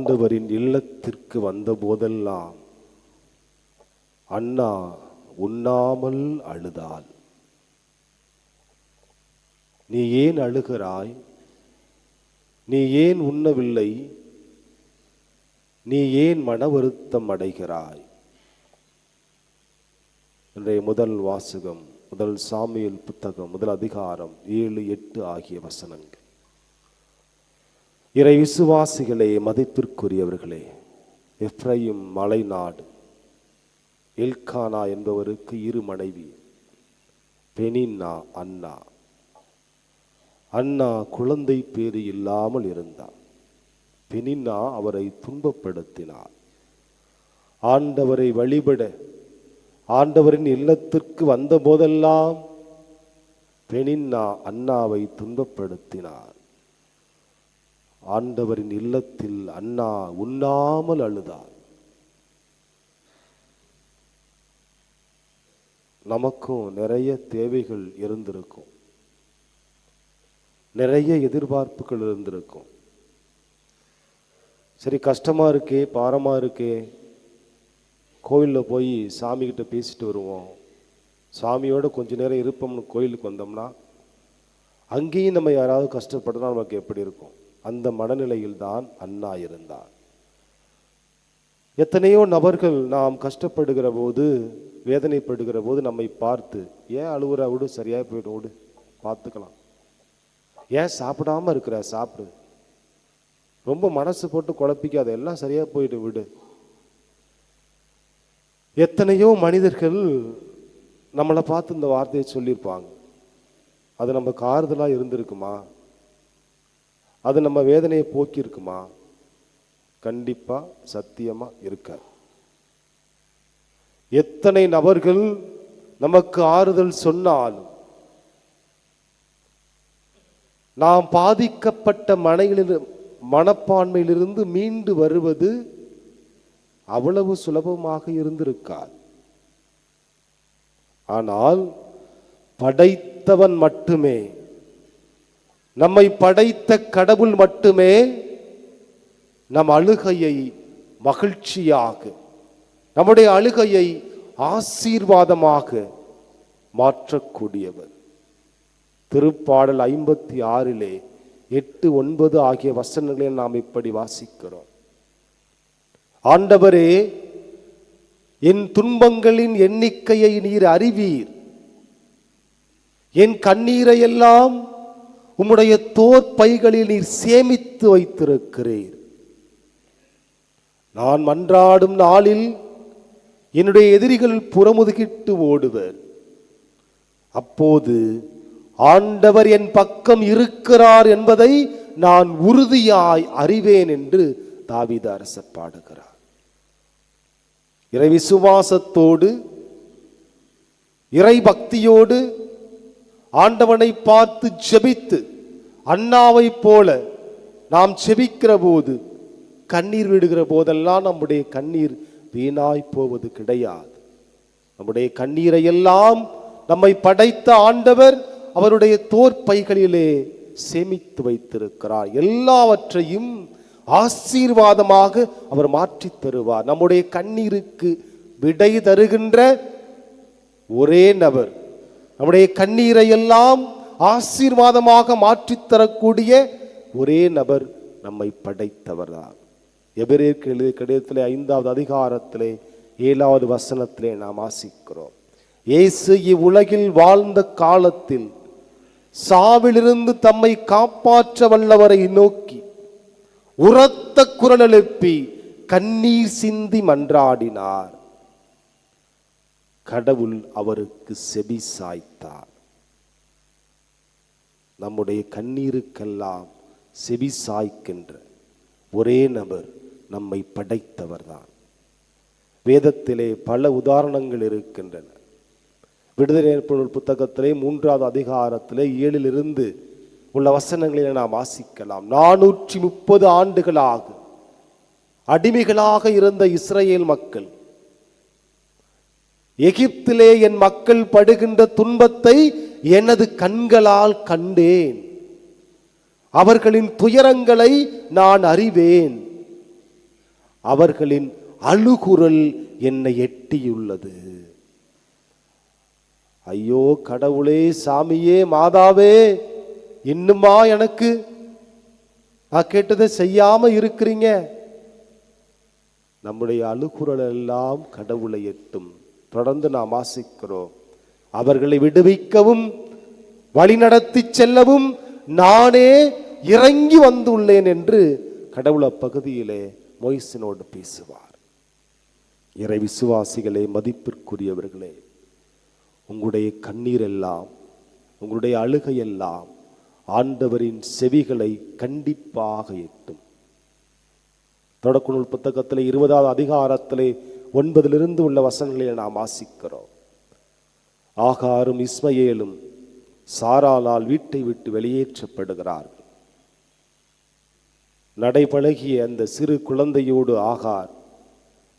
ஆண்டவரின் இல்லத்திற்கு வந்த போதெல்லாம் அன்னா உண்ணாமல் அழுதாள். நீ ஏன் அழுகிறாய்? நீ ஏன் உண்ணவில்லை? நீ ஏன் மன வருத்தம் அடைகிறாய்? இன்றைய முதல் வாசகம் முதல் சாமுவேல் புத்தகம் முதல் அதிகாரம் 7, 8 ஆகிய வசனங்கள். இறை விசுவாசிகளே, மதிப்பிற்குரியவர்களே, எப்ராயிம் மலைநாடு எல்கானா என்பவருக்கு 2 மனைவி, பெனின்னா, அன்னா. அன்னா குழந்தை பேறு இல்லாமல் இருந்தார். பெனின்னா அவரை துன்பப்படுத்தினார். ஆண்டவரை வழிபட ஆண்டவரின் இல்லத்திற்கு வந்த போதெல்லாம் பெனின்னா அன்னாவை துன்பப்படுத்தினார். ஆண்டவரின் இல்லத்தில் அன்னா உண்ணாமல் அழுதார். நமக்கும் நிறைய தேவைகள் இருந்திருக்கும், நிறைய எதிர்பார்ப்புகள் இருந்திருக்கும். சரி, கஷ்டமா இருக்கே, பாரமா இருக்கே, கோயிலில் போய் சாமிகிட்ட பேசிட்டு வருவோம், சாமியோட கொஞ்ச நேரம் இருப்போம்னு கோயிலுக்கு வந்தோம்னா அங்கேயும் நம்ம யாராவது கஷ்டப்படுறா நமக்கு எப்படி இருக்கும்? அந்த மனநிலையில் தான் அன்னா இருந்தார். எத்தனையோ நபர்கள் நாம் கஷ்டப்படுகிற போது, வேதனைப்படுகிற போது நம்மை பார்த்து, ஏன் அழுகுற, விடு, சரியாக போய்டும், விடு, பார்த்துக்கலாம், ஏன் சாப்பிடாம இருக்கிற, சாப்பிடு, ரொம்ப மனசு போட்டு குழப்பிக்காத, எல்லாம் சரியா போயிட்டு, விடு. எத்தனையோ மனிதர்கள் நம்மளை பார்த்து இந்த வார்த்தையை சொல்லியிருப்பாங்க. அது நமக்கு ஆறுதலா இருந்திருக்குமா? அது நம்ம வேதனையை போக்கி இருக்குமா? கண்டிப்பா சத்தியமா இருக்காது. எத்தனை நபர்கள் நமக்கு ஆறுதல் சொன்னாலும் நாம் பாதிக்கப்பட்ட மனப்பான்மையிலிருந்து மீண்டு வருவது அவ்வளவு சுலபமாக இருந்திருக்காது. ஆனால் படைத்தவன் மட்டுமே, நம்மை படைத்த கடவுள் மட்டுமே நம் அழுகையை மகிழ்ச்சியாக, நம்முடைய அழுகையை ஆசீர்வாதமாக மாற்றக்கூடியவர். திருப்பாடல் 56 8, 9 ஆகிய வசனங்களில் நாம் இப்படி வாசிக்கிறோம். ஆண்டவரே, என் துன்பங்களின் எண்ணிக்கையை நீர் அறிவீர், என் கண்ணீரை எல்லாம் உம்முடைய தோற்பைகளில் நீர் சேமித்து வைத்திருக்கிறீர். நான் மன்றாடும் நாளில் என்னுடைய எதிரிகள் புறமுதுகிட்டு ஓடுவர். அப்போது ஆண்டவர் என் பக்கம் இருக்கிறார் என்பதை நான் உறுதியாய் அறிவேன் என்று தாவீது அரசர் பாடுகிறார். இறை விசுவாசத்தோடு, இறை பக்தியோடு ஆண்டவனை பார்த்து ஜெபித்து, அன்னாவை போல நாம் ஜெபிக்கிற போது, கண்ணீர் விடுகிற போதெல்லாம் நம்முடைய கண்ணீர் வீணாய் போவது கிடையாது. நம்முடைய கண்ணீரை எல்லாம் நம்மை படைத்த ஆண்டவர் அவருடைய தோற்பைகளிலே சேமித்து வைத்திருக்கிறார். எல்லாவற்றையும் ஆசீர்வாதமாக அவர் மாற்றி தருவார். நம்முடைய கண்ணீருக்கு விடை தருகின்ற ஒரே நபர், நம்முடைய கண்ணீரை எல்லாம் ஆசீர்வாதமாக மாற்றி தரக்கூடிய ஒரே நபர் நம்மை படைத்தவர் தான். எபிரேயருக்கு எழுதிய கடிதத்திலே 5வது அதிகாரத்திலே 7வது வசனத்திலே நாம் வாசிக்கிறோம். இயேசு இவ்வுலகில் வாழ்ந்த காலத்தில் சாவிலிருந்து தம்மை காப்பாற்ற வல்லவரை நோக்கி உரத்த குரல் எழுப்பி கண்ணீர் சிந்தி மன்றாடினார். கடவுள் அவருக்கு செவி சாய்த்தார். நம்முடைய கண்ணீருக்கெல்லாம் செவி சாய்க்கின்ற ஒரே நபர் நம்மை படைத்தவர் தான். வேதத்திலே பல உதாரணங்கள் இருக்கின்றன. விடுதலை நூல் புத்தகத்திலே 3வது அதிகாரத்திலே 7 உள்ள வசனங்களில் நாம் வாசிக்கலாம். 430 ஆண்டுகளாக அடிமைகளாக இருந்த இஸ்ரவேல் மக்கள், எகிப்திலே என் மக்கள் படுகின்ற துன்பத்தை எனது கண்களால் கண்டேன், அவர்களின் துயரங்களை நான் அறிவேன். அவர்களின் அழுகுரல் என்னை எட்டியுள்ளது. ஐயோ கடவுளே, சாமியே, மாதாவே, இன்னுமா எனக்கு நான் கேட்டதை செய்யாம இருக்கிறீங்க? நம்முடைய அழுகுரல் எல்லாம் கடவுளை எட்டும். தொடர்ந்து நாம் வாசிக்கிறோம். அவர்களை விடுவிக்கவும் வழிநடத்தி செல்லவும் நானே இறங்கி வந்துள்ளேன் என்று கடவுள் அப்பகுதியிலே மோய்சினோடு பேசுவார். இறை விசுவாசிகளே, மதிப்பிற்குரியவர்களே, உங்களுடைய கண்ணீர் எல்லாம், உங்களுடைய அழுகை எல்லாம் ஆண்டவரின் செவிகளை கண்டிப்பாக எட்டும். தொடக்க நூல் புத்தகத்திலே 20வது அதிகாரத்திலே 9 உள்ள வசனங்களை நாம் வாசிக்கிறோம். ஆகாரும் இஸ்மயேலும் சாராளால் வீட்டை விட்டு வெளியேற்றப்படுகிறார்கள். நடைபழகிய அந்த சிறு குழந்தையோடு ஆகார்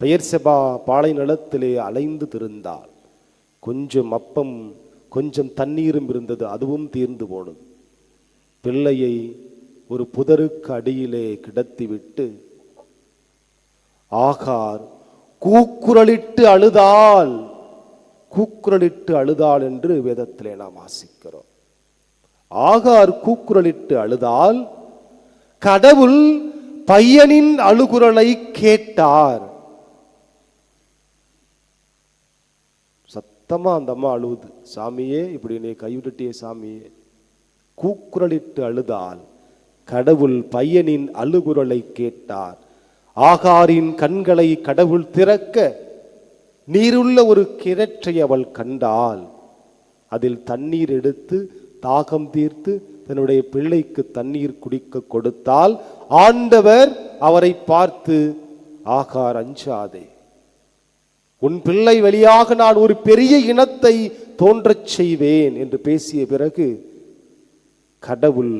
பெயர்செபா பாலை நிலத்திலே அலைந்து திரிந்தார். கொஞ்சம் அப்பம் கொஞ்சம் தண்ணீரும் இருந்தது, அதுவும் தீர்ந்து போனது. பிள்ளையை ஒரு புதருக்கு அடியிலே கிடத்திவிட்டு ஆகார் கூக்குரலிட்டு அழுதாள். கூக்குரலிட்டு அழுதாள் என்று வேதத்திலே நாம் வாசிக்கிறோம். ஆகார் கூக்குரலிட்டு அழுதால் கடவுள் பையனின் அழுகுரலை கேட்டார். சத்தமா அந்த அம்மா அழுவுது, சாமியே, இப்படி நீ கைவிட்டுட்டியே சாமியே. கூக்குரலிட்டு அழுதால் கடவுள் பையனின் அழுகுரலை கேட்டார். ஆகாரின் கண்களை கடவுள் திறக்க நீருள்ள ஒரு கிணற்றை அவள் கண்டாள். அதில் தண்ணீர் எடுத்து தாகம் தீர்த்து தன்னுடைய பிள்ளைக்கு தண்ணீர் குடிக்க கொடுத்தால் ஆண்டவர் அவரை பார்த்து, ஆகார், அஞ்சாதே, உன் பிள்ளை வழியாக நான் ஒரு பெரிய இனத்தை தோன்றச் செய்வேன் என்று பேசிய பிறகு கடவுள்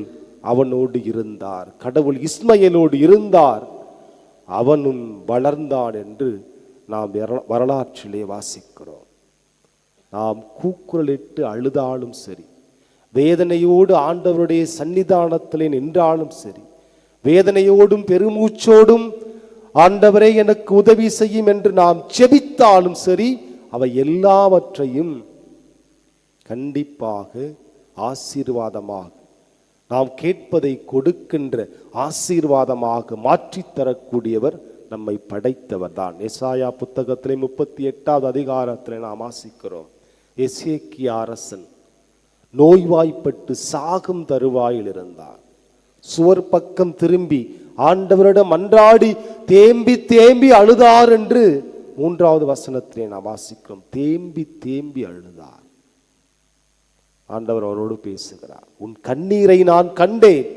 அவனோடு இருந்தார். கடவுள் இஸ்மயேலோடு இருந்தார், அவனும் வளர்ந்தான் என்று நாம் வரலாற்றிலே வாசிக்கிறோம். நாம் கூக்குரலிட்டு அழுதாலும் சரி, வேதனையோடு ஆண்டவருடைய சன்னிதானத்திலே நின்றாலும் சரி, வேதனையோடும் பெருமூச்சோடும் ஆண்டவரே எனக்கு உதவி செய்யும் என்று நாம் ஜெபித்தாலும் சரி, அவை எல்லாவற்றையும் கண்டிப்பாக ஆசீர்வாதமாக, நாம் கேட்பதை கொடுக்கின்ற ஆசீர்வாதமாக மாற்றித்தரக்கூடியவர் நம்மை படைத்தவர் தான். எசாயா புத்தகத்திலே 38வது அதிகாரத்திலே நாம் வாசிக்கிறோம். எசேக்கியா அரசன் நோய்வாய்ப்பட்டு சாகும் தருவாயில் இருந்தார். சுவர் பக்கம் திரும்பி ஆண்டவரிடம் மன்றாடி தேம்பி தேம்பி அழுதார் என்று 3வது வசனத்திலே நாம் வாசிக்கிறோம். தேம்பி தேம்பி அழுதார். ஆண்டவர் அவரோடு பேசுகிறார். உன் கண்ணீரை நான் கண்டேன்,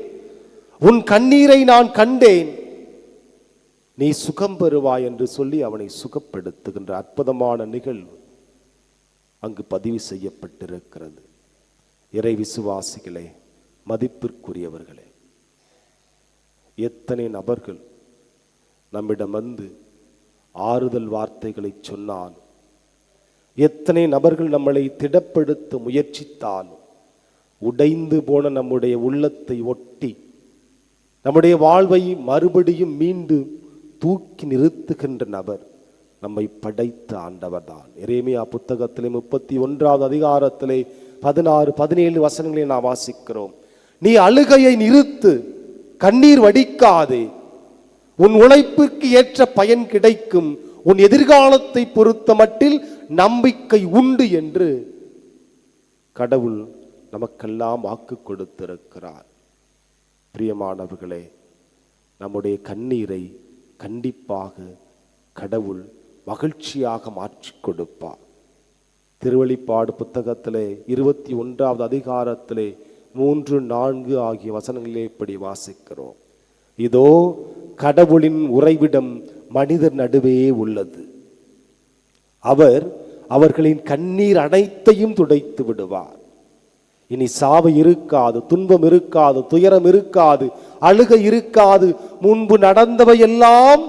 உன் கண்ணீரை நான் கண்டேன், நீ சுகம் பெறுவாய் என்று சொல்லி அவனை சுகப்படுத்துகின்ற அற்புதமான நிகழ்வு அங்கு பதிவு செய்யப்பட்டிருக்கிறது. இறை விசுவாசிகளே, மதிப்பிற்குரியவர்களே, எத்தனை நபர்கள் நம்மிடம் வந்து ஆறுதல் வார்த்தைகளை சொன்னாலும், எத்தனை நபர்கள் நம்மளை திடப்படுத்த முயற்சித்தாலும், உடைந்து போன நம்முடைய உள்ளத்தை ஒட்டி நம்முடைய வாழ்வை மறுபடியும் மீண்டும் தூக்கி நிறுத்துகின்ற நபர் நம்மை படைத்த ஆண்டவர் தான். எரேமியா புத்தகத்திலே 31வது அதிகாரத்திலே 16, 17 வசனங்களை நாம் வாசிக்கிறோம். நீ அழுகையை நிறுத்து, கண்ணீர் வடிக்காதே, உன் உழைப்பிற்கு ஏற்ற பயன் கிடைக்கும், உன் எதிர்காலத்தை பொறுத்த மட்டில் நம்பிக்கை உண்டு என்று கடவுள் நமக்கெல்லாம் வாக்கு கொடுத்திருக்கிறார். பிரியமானவர்களே, நம்முடைய கண்ணீரை கண்டிப்பாக கடவுள் மகிழ்ச்சியாக மாற்றி கொடுப்பார். திருவெளிப்பாடு புத்தகத்திலே 21வது அதிகாரத்திலே 3, 4 ஆகிய வசனங்களிலே இப்படி வாசிக்கிறோம். இதோ கடவுளின் உறைவிடம் மனிதர் நடுவே உள்ளது, அவர் அவர்களின் கண்ணீர் அனைத்தையும் துடைத்து விடுவார். இனி சாவு இருக்காது, துன்பம் இருக்காது, துயரம் இருக்காது, அழுகை இருக்காது, முன்பு நடந்தவை எல்லாம்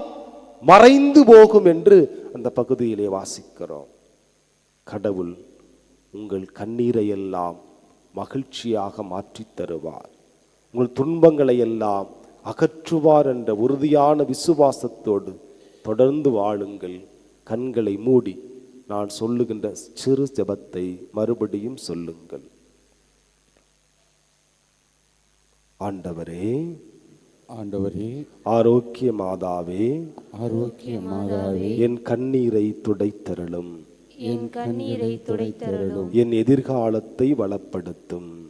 மறைந்து போகும் என்று அந்த பகுதியிலே வாசிக்கிறோம். கடவுள் உங்கள் கண்ணீரை எல்லாம் மகிழ்ச்சியாக மாற்றி தருவார், உங்கள் துன்பங்களை எல்லாம் அகற்றுவார் என்ற உறுதியான விசுவாசத்தோடு தொடர்ந்து வாழுங்கள். கண்களை மூடி நான் சொல்லுகின்ற சிறு ஜெபத்தை மறுபடியும் சொல்லுங்கள். ஆண்டவரே, ஆண்டவரே, ஆரோக்கிய மாதாவே, ஆரோக்கிய மாதாவே, என் கண்ணீரை துடைத்தருளும். என் கண்ணீரை துடைத்தருளும். என் எதிர்காலத்தை வளப்படுத்தும்.